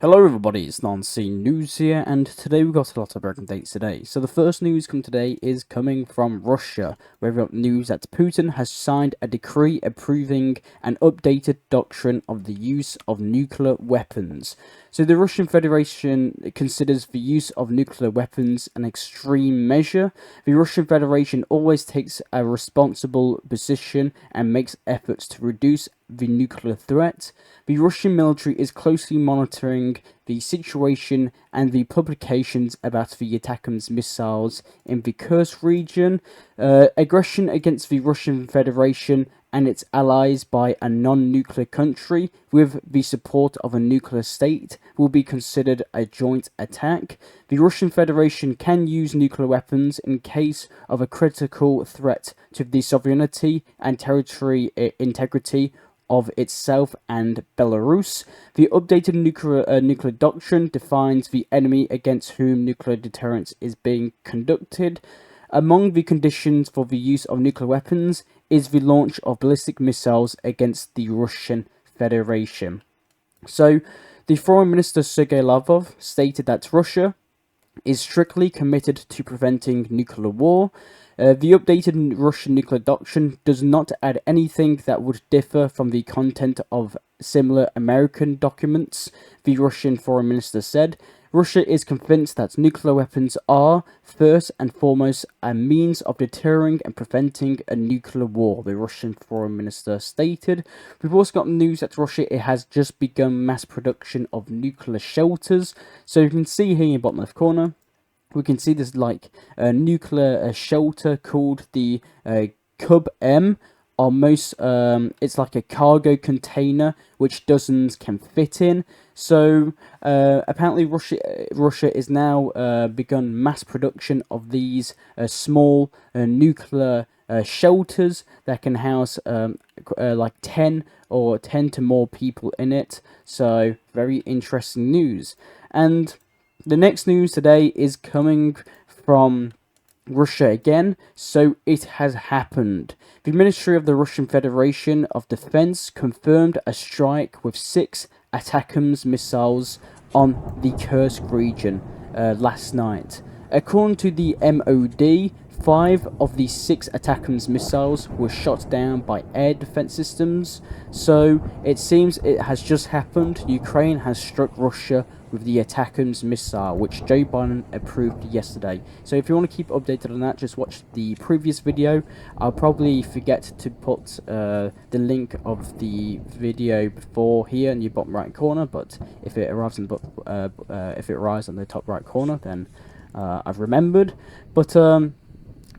Hello everybody, it's Non-Scene News here, and today we've got a lot of broken dates today. So the first news today is coming from Russia, where we've got news that Putin has signed a decree approving an updated doctrine of the use of nuclear weapons. So the Russian Federation considers the use of nuclear weapons an extreme measure. The Russian Federation always takes a responsible position and makes efforts to reduce the nuclear threat. The Russian military is closely monitoring the situation and the publications about the ATACMS missiles in the Kursk region. Aggression against the Russian Federation and its allies by a non-nuclear country with the support of a nuclear state will be considered a joint attack. The Russian Federation can use nuclear weapons in case of a critical threat to the sovereignty and territory integrity of itself and Belarus. The updated nuclear doctrine defines the enemy against whom nuclear deterrence is being conducted. Among the conditions for the use of nuclear weapons is the launch of ballistic missiles against the Russian Federation. So, the Foreign Minister Sergei Lavrov stated that Russia is strictly committed to preventing nuclear war. The updated Russian nuclear doctrine does not add anything that would differ from the content of similar American documents, the Russian foreign minister said. Russia is convinced that nuclear weapons are, first and foremost, a means of deterring and preventing a nuclear war, the Russian foreign minister stated. We've also got news that Russia has just begun mass production of nuclear shelters. So you can see here in the bottom left corner, we can see this a nuclear shelter called the Cub-M. Almost, it's like a cargo container which dozens can fit in. So apparently Russia is now begun mass production of these small nuclear shelters that can house like 10 to more people in it. So very interesting news. And the next news today is coming from Russia again, so it has happened. The Ministry of the Russian Federation of Defense confirmed a strike with 6 ATACMS missiles on the Kursk region last night. According to the MOD, 5 of the 6 ATACMS missiles were shot down by air defense systems. So it seems it has just happened. Ukraine has struck Russia with the ATACMS missile, which Joe Biden approved yesterday. So if you want to keep updated on that, just watch the previous video. I'll probably forget to put the link of the video before here in your bottom right corner, but if it arrives in the top right corner, then I've remembered. But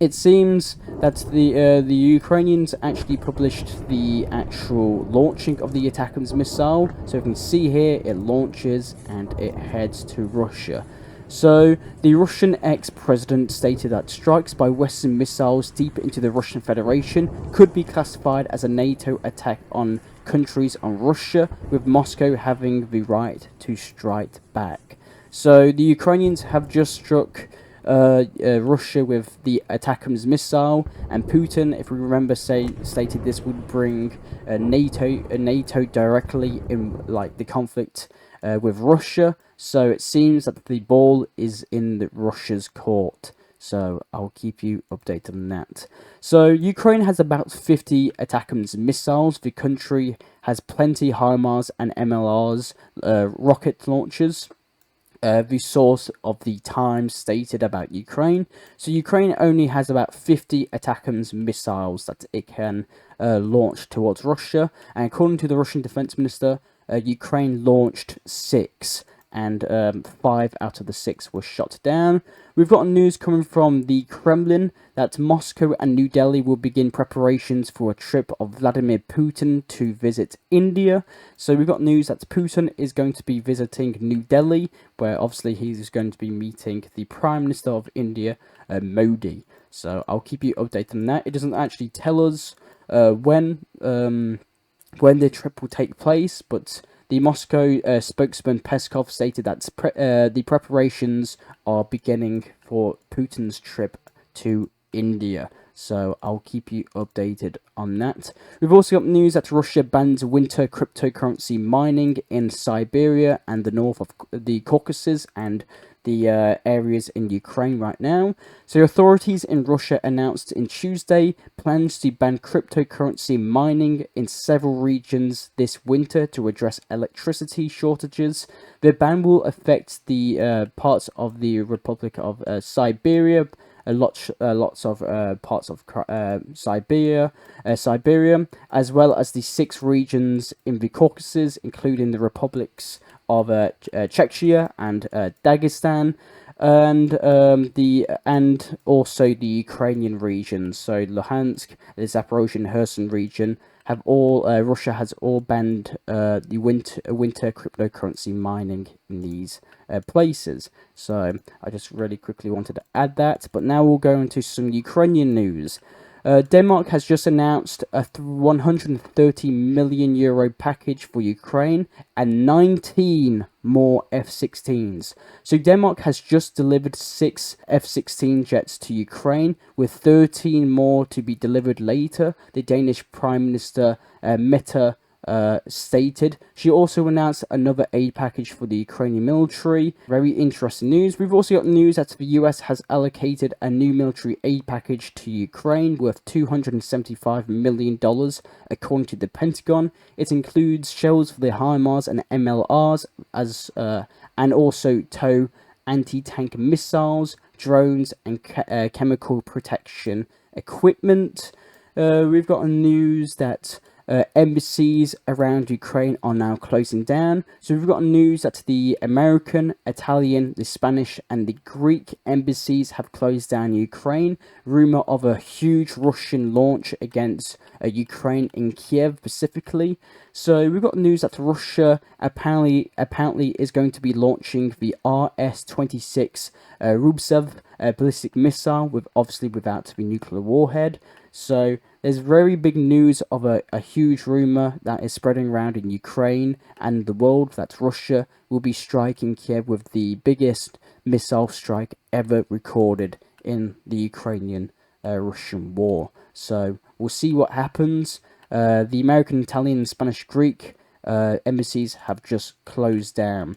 it seems that the Ukrainians actually published the actual launching of the ATACMS missile. So you can see here, it launches and it heads to Russia. So the Russian ex-president stated that strikes by Western missiles deep into the Russian Federation could be classified as a NATO attack on countries on Russia, with Moscow having the right to strike back. So the Ukrainians have just struck Russia with the ATACMS missile, and Putin, if we remember, stated this would bring NATO directly in the conflict with Russia. So it seems that the ball is in Russia's court. So I'll keep you updated on that. So Ukraine has about 50 ATACMS missiles. The country has plenty HIMARS and MLRs, rocket launchers. The source of the Times stated about Ukraine. So Ukraine only has about 50 ATACMS missiles that it can launch towards Russia. And according to the Russian defense minister, Ukraine launched 6. And 5 out of the 6 were shot down. We've got news coming from the Kremlin that Moscow and New Delhi will begin preparations for a trip of Vladimir Putin to visit India. So we've got news that Putin is going to be visiting New Delhi, where obviously he's going to be meeting the Prime Minister of India, Modi. So I'll keep you updated on that. It doesn't actually tell us when the trip will take place, but the Moscow spokesman Peskov stated that the preparations are beginning for Putin's trip to India. so I'll keep you updated on that. We've also got news that Russia bans winter cryptocurrency mining in Siberia and the north of the Caucasus and the areas in Ukraine right now. So authorities in Russia announced in Tuesday plans to ban cryptocurrency mining in several regions this winter to address electricity shortages. The ban will affect the parts of the Republic of Siberia, lots of parts of Siberia, as well as the 6 regions in the Caucasus, including the republics of Czechia and Dagestan, and also the Ukrainian regions. So Luhansk, the Zaporozhye and Kherson region have all Russia has all banned the winter cryptocurrency mining in these places. So I just really quickly wanted to add that. But now we'll go into some Ukrainian news. Denmark has just announced a 130 million euro package for Ukraine and 19 more F-16s. So Denmark has just delivered 6 F-16 jets to Ukraine, with 13 more to be delivered later, the Danish Prime Minister Mette stated. She also announced another aid package for the Ukrainian military. Very interesting news. We've also got news that the US has allocated a new military aid package to Ukraine worth $275 million, according to the Pentagon. It includes shells for the HIMARS and MLRs, and also TOW anti-tank missiles, drones, and chemical protection equipment. We've got news that embassies around Ukraine are now closing down. So we've got news that the American, Italian, the Spanish and the Greek embassies have closed down Ukraine. Rumor of a huge Russian launch against Ukraine in Kiev specifically. So we've got news that Russia apparently is going to be launching the RS-26 Rubtsev ballistic missile, obviously without the nuclear warhead. So there's very big news of a huge rumor that is spreading around in Ukraine and the world that Russia will be striking Kiev with the biggest missile strike ever recorded in the Ukrainian-Russian war. So we'll see what happens. The American, Italian, Spanish, Greek embassies have just closed down.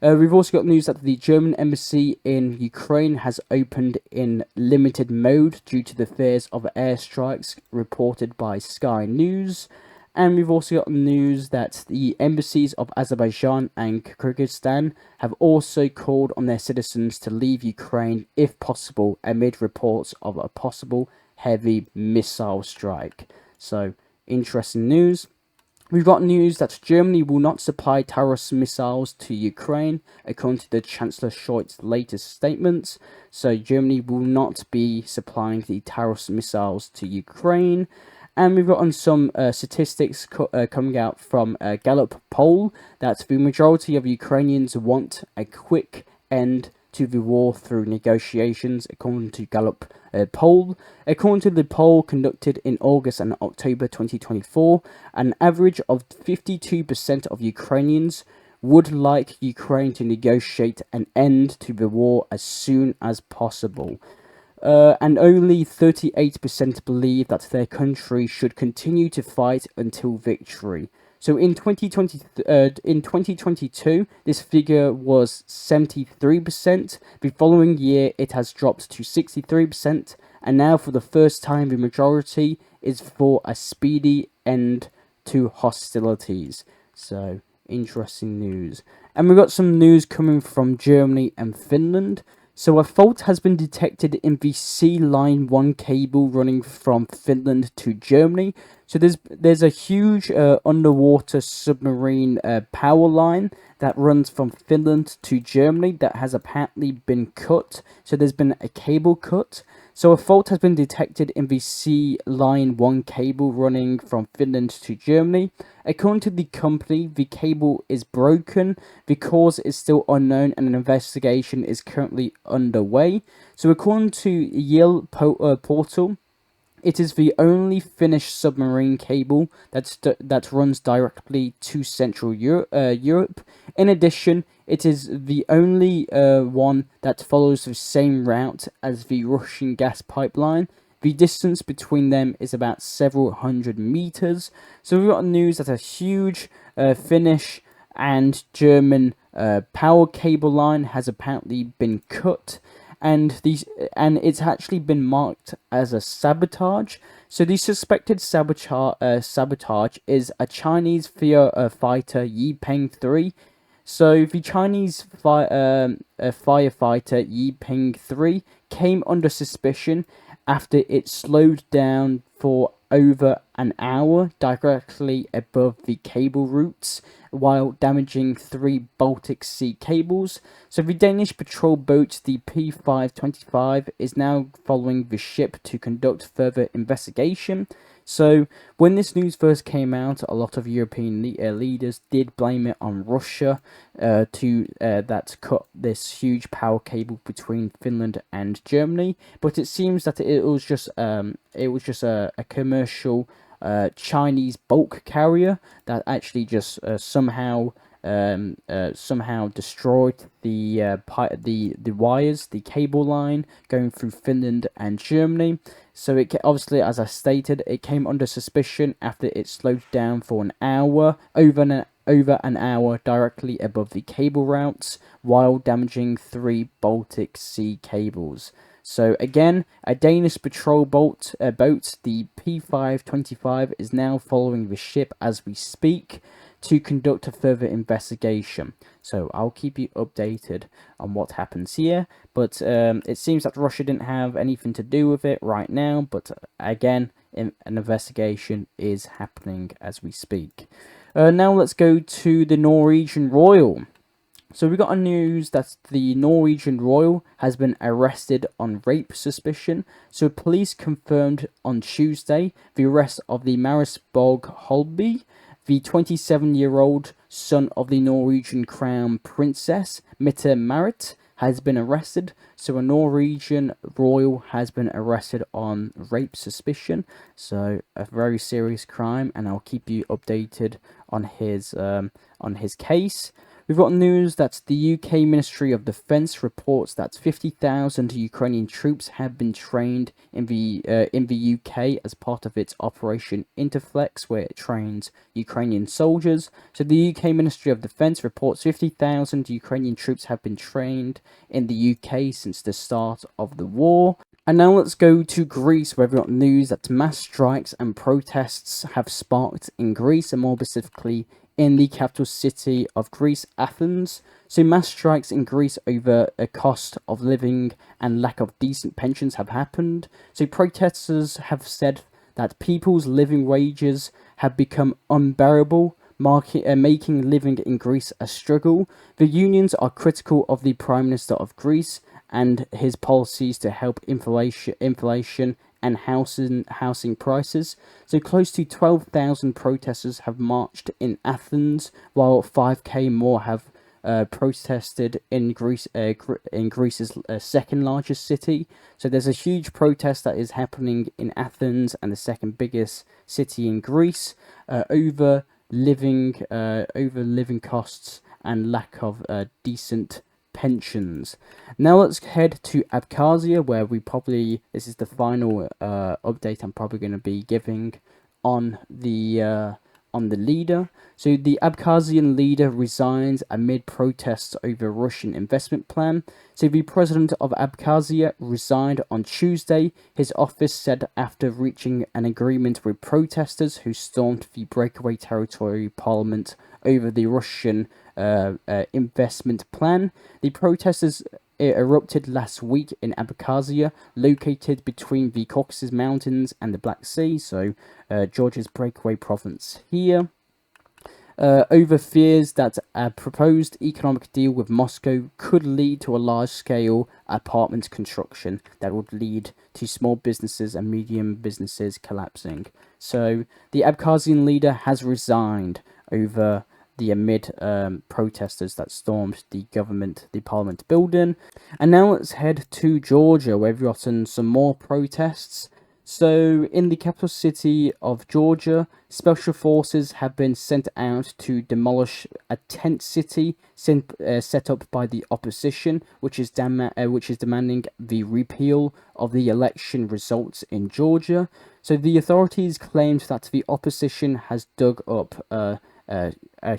We've also got news that the German embassy in Ukraine has opened in limited mode due to the fears of airstrikes reported by Sky News. And we've also got news that the embassies of Azerbaijan and Kyrgyzstan have also called on their citizens to leave Ukraine if possible, amid reports of a possible heavy missile strike. So, interesting news. We've got news that Germany will not supply Taurus missiles to Ukraine, according to the Chancellor Scholz's latest statements. So Germany will not be supplying the Taurus missiles to Ukraine. And we've got some statistics coming out from a Gallup poll that the majority of Ukrainians want a quick end to the war through negotiations, according to Gallup poll. According to the poll conducted in August and October 2024, an average of 52% of Ukrainians would like Ukraine to negotiate an end to the war as soon as possible. And only 38% believe that their country should continue to fight until victory. So in 2022, this figure was 73%. The following year, it has dropped to 63%. And now, for the first time, the majority is for a speedy end to hostilities. So, interesting news. And we've got some news coming from Germany and Finland. So a fault has been detected in the Sea Line 1 cable running from Finland to Germany. So there's a huge underwater submarine power line that runs from Finland to Germany that has apparently been cut. So there's been a cable cut. So a fault has been detected in the Sea Line 1 cable running from Finland to Germany. According to the company, the cable is broken. The cause is still unknown and an investigation is currently underway. So according to Yale portal, it is the only Finnish submarine cable that runs directly to Central Europe. In addition, it is the only one that follows the same route as the Russian gas pipeline. The distance between them is about several hundred meters. So we've got news that a huge Finnish and German power cable line has apparently been cut, and it's actually been marked as a sabotage. So the suspected sabotage is a Chinese fighter Yipeng 3. So the Chinese firefighter Yipeng 3 came under suspicion after it slowed down for over an hour directly above the cable routes while damaging 3 Baltic Sea cables. So the Danish patrol boat, the P525, is now following the ship to conduct further investigation. So when this news first came out, a lot of European leaders did blame it on Russia that cut this huge power cable between Finland and Germany. But it seems that it was just a commercial Chinese bulk carrier that actually just somehow destroyed the wires, the cable line going through Finland and Germany. So it obviously, as I stated, it came under suspicion after it slowed down for an hour, over an hour directly above the cable routes, while damaging 3 Baltic Sea cables. So again, a Danish patrol boat, the P525, is now following the ship as we speak to conduct a further investigation. So I'll keep you updated on what happens here. But it seems that Russia didn't have anything to do with it right now. But again, an investigation is happening as we speak. Now let's go to the Norwegian Royal. So we got a news that the Norwegian Royal has been arrested on rape suspicion. So police confirmed on Tuesday the arrest of the Marisborg Holby, the 27-year-old son of the Norwegian Crown Princess Mette-Marit, has been arrested. So a Norwegian royal has been arrested on rape suspicion. So a very serious crime, and I'll keep you updated on his case. We've got news that the UK Ministry of Defence reports that 50,000 Ukrainian troops have been trained in the UK as part of its Operation Interflex, where it trains Ukrainian soldiers. So the UK Ministry of Defence reports 50,000 Ukrainian troops have been trained in the UK since the start of the war. And now let's go to Greece, where we've got news that mass strikes and protests have sparked in Greece, and more specifically in the capital city of Greece, Athens. So mass strikes in Greece over a cost of living and lack of decent pensions have happened. So protesters have said that people's living wages have become unbearable, making living in Greece a struggle. The unions are critical of the Prime Minister of Greece and his policies to help inflation and housing prices. So close to 12,000 protesters have marched in Athens, while 5k more have protested in Greece's second largest city. So there's a huge protest that is happening in Athens, and the second biggest city in Greece, over living costs and lack of decent pensions. Now let's head to Abkhazia, where this is the final update I'm probably going to be giving on the leader. So the Abkhazian leader resigns amid protests over Russian investment plan. So the president of Abkhazia resigned on Tuesday, his office said, after reaching an agreement with protesters who stormed the breakaway territory parliament over the Russian investment plan. The protesters erupted last week in Abkhazia, located between the Caucasus Mountains and the Black Sea, so Georgia's breakaway province here, over fears that a proposed economic deal with Moscow could lead to a large-scale apartment construction that would lead to small businesses and medium businesses collapsing. So the Abkhazian leader has resigned over amid protesters that stormed the parliament building. And now let's head to Georgia, where we've gotten some more protests. So, in the capital city of Georgia, special forces have been sent out to demolish a tent city set up by the opposition, which is demanding the repeal of the election results in Georgia. So, the authorities claimed that the opposition has dug up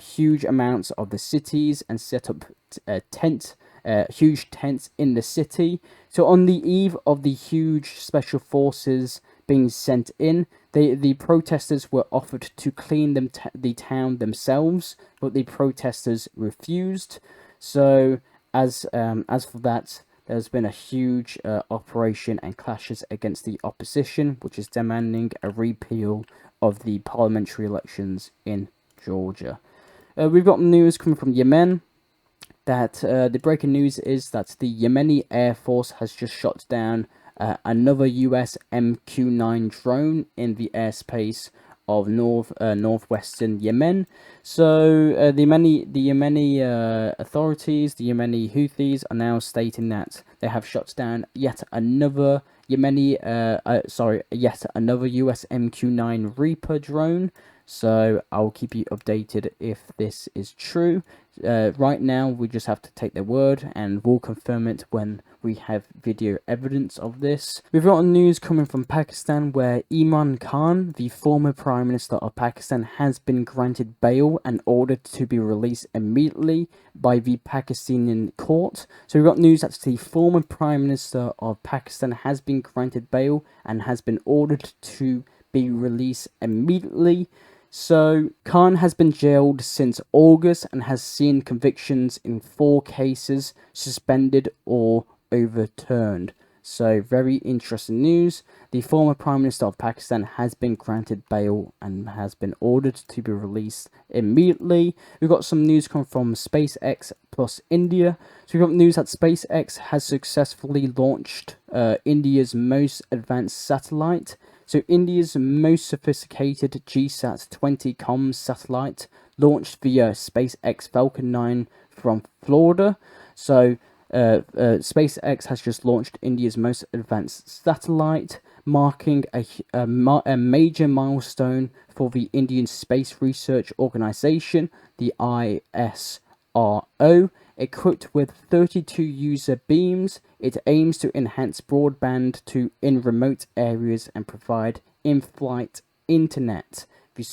huge amounts of the cities and set up huge tents in the city. So on the eve of the huge special forces being sent in, the protesters were offered to clean the town themselves, but the protesters refused. So as for that, there's been a huge operation and clashes against the opposition, which is demanding a repeal of the parliamentary elections in Georgia. We've got news coming from Yemen that the breaking news is that the Yemeni Air Force has just shot down another US MQ-9 drone in the airspace of northwestern Yemen. So the Yemeni authorities, the Yemeni Houthis, are now stating that they have shot down yet another yet another US MQ-9 Reaper drone. So I'll keep you updated if this is true. Right now, we just have to take their word, and we'll confirm it when we have video evidence of this. We've got news coming from Pakistan where Imran Khan, the former Prime Minister of Pakistan, has been granted bail and ordered to be released immediately by the Pakistani court. So we've got news that the former Prime Minister of Pakistan has been granted bail and has been ordered to be released immediately. So, Khan has been jailed since August and has seen convictions in 4 cases suspended or overturned. So, very interesting news. The former Prime Minister of Pakistan has been granted bail and has been ordered to be released immediately. We've got some news coming from SpaceX plus India. So, we've got news that SpaceX has successfully launched India's most advanced satellite. So India's most sophisticated GSAT-20 comms satellite launched via SpaceX Falcon 9 from Florida. So SpaceX has just launched India's most advanced satellite, marking a major milestone for the Indian Space Research Organization, the ISRO. Equipped with 32 user beams, it aims to enhance broadband in remote areas and provide in-flight internet. The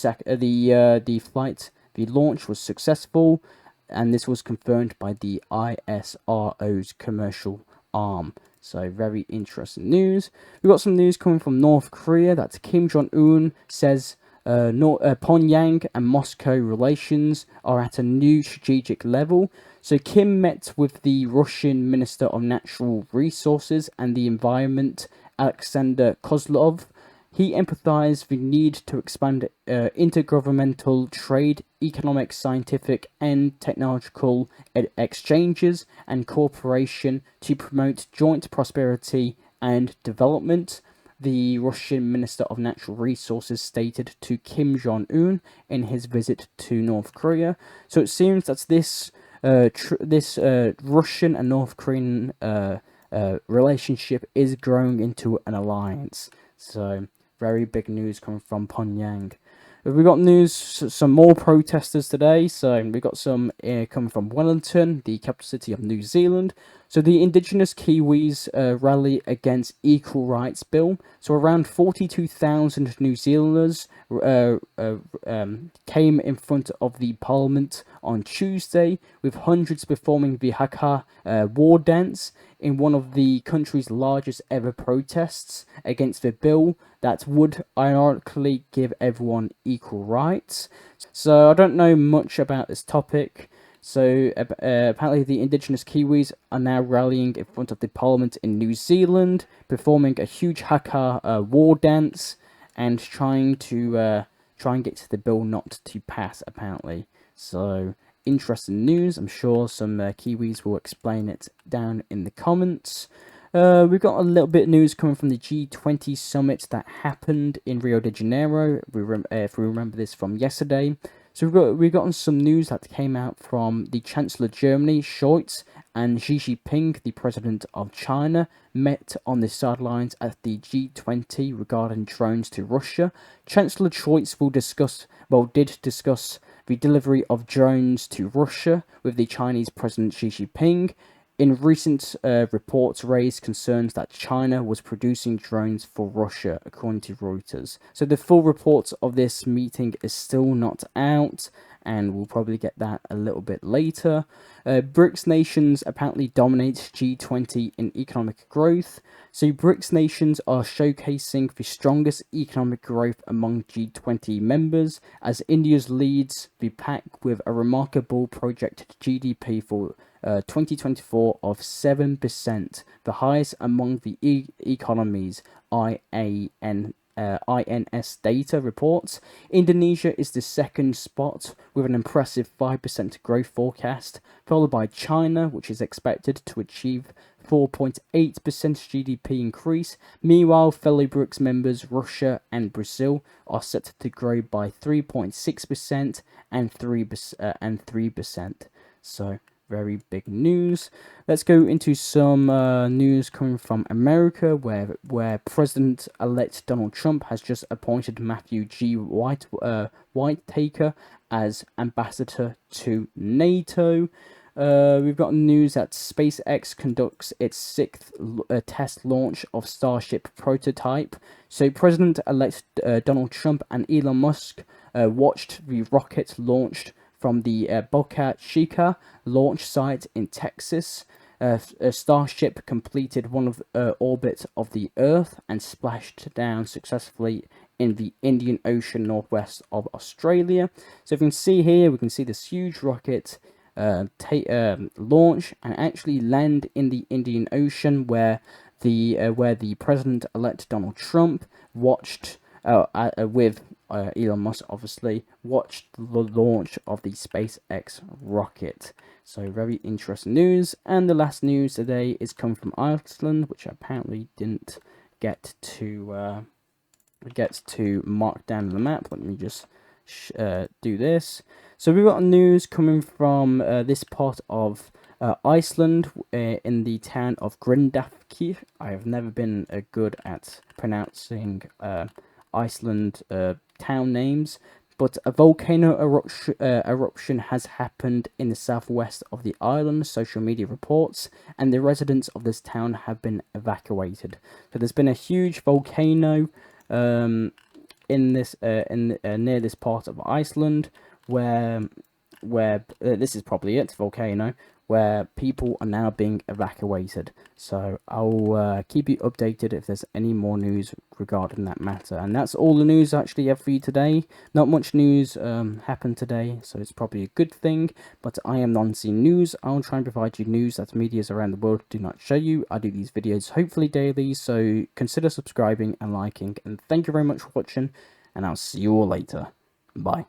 launch was successful, and this was confirmed by the ISRO's commercial arm. So very interesting news. We've got some news coming from North Korea that Kim Jong-un says Pyongyang and Moscow relations are at a new strategic level. So Kim met with the Russian Minister of Natural Resources and the Environment, Alexander Kozlov. He emphasized the need to expand intergovernmental trade, economic, scientific, and technological exchanges and cooperation to promote joint prosperity and development. The Russian Minister of Natural Resources stated to Kim Jong-un in his visit to North Korea. So it seems that this Russian and North Korean relationship is growing into an alliance. So very big news coming from Pyongyang. We've got news, some more protesters today. So we've got some coming from Wellington, the capital city of New Zealand. So the indigenous Kiwis rally against equal rights bill. So around 42,000 New Zealanders came in front of the parliament on Tuesday, with hundreds performing the haka war dance in one of the country's largest ever protests against the bill that would ironically give everyone equal rights. So I don't know much about this topic. So apparently the indigenous Kiwis are now rallying in front of the parliament in New Zealand, performing a huge haka war dance and trying to get the bill not to pass, apparently. So interesting news. I'm sure some Kiwis will explain it down in the comments. We've got a little bit of news coming from the G20 summit that happened in Rio de Janeiro. If we remember this from yesterday. So we've gotten some news that came out from the Chancellor of Germany, Scholz, and Xi Jinping, the president of China, met on the sidelines at the G20 regarding drones to Russia. Chancellor Scholz did discuss the delivery of drones to Russia with the Chinese President Xi Jinping. In recent reports raised concerns that China was producing drones for Russia, according to Reuters. So the full report of this meeting is still not out, and we'll probably get that a little bit later. BRICS nations apparently dominate G20 in economic growth. So BRICS nations are showcasing the strongest economic growth among G20 members, as India leads the pack with a remarkable projected GDP for 2024 of 7%, the highest among the economies, INS data reports. Indonesia is the second spot with an impressive 5% growth forecast, followed by China, which is expected to achieve 4.8% GDP increase. Meanwhile, fellow BRICS members Russia and Brazil are set to grow by 3.6% and 3%. So very big news. Let's go into some news coming from America, where President-elect Donald Trump has just appointed Matthew G. Whitaker as ambassador to NATO. We've got news that SpaceX conducts its 6th test launch of Starship prototype. So President-elect Donald Trump and Elon Musk watched the rocket launched from the Boca Chica launch site in Texas. Starship completed one of orbit of the Earth and splashed down successfully in the Indian Ocean northwest of Australia. So if you can see here, we can see this huge rocket launch and actually land in the Indian Ocean, where the President-elect Donald Trump watched with Elon Musk, obviously, watched the launch of the SpaceX rocket. So very interesting news. And the last news today is coming from Iceland, which I apparently didn't get to mark down on the map. Let me just do this. So we've got news coming from this part of Iceland, in the town of Grindavkir. I have never been good at pronouncing Iceland town names, but a volcano eruption has happened in the southwest of the island, social media reports, and the residents of this town have been evacuated. So there's been a huge volcano in this near this part of Iceland, where this is probably it, volcano, where people are now being evacuated. So I'll keep you updated if there's any more news regarding that matter. And that's all the news I actually have for you today. Not much news happened today, so it's probably a good thing. But I am Non-Scene News. I'll try and provide you news that medias around the world do not show you. I do these videos hopefully daily, so consider subscribing and liking. And thank you very much for watching, and I'll see you all later. Bye.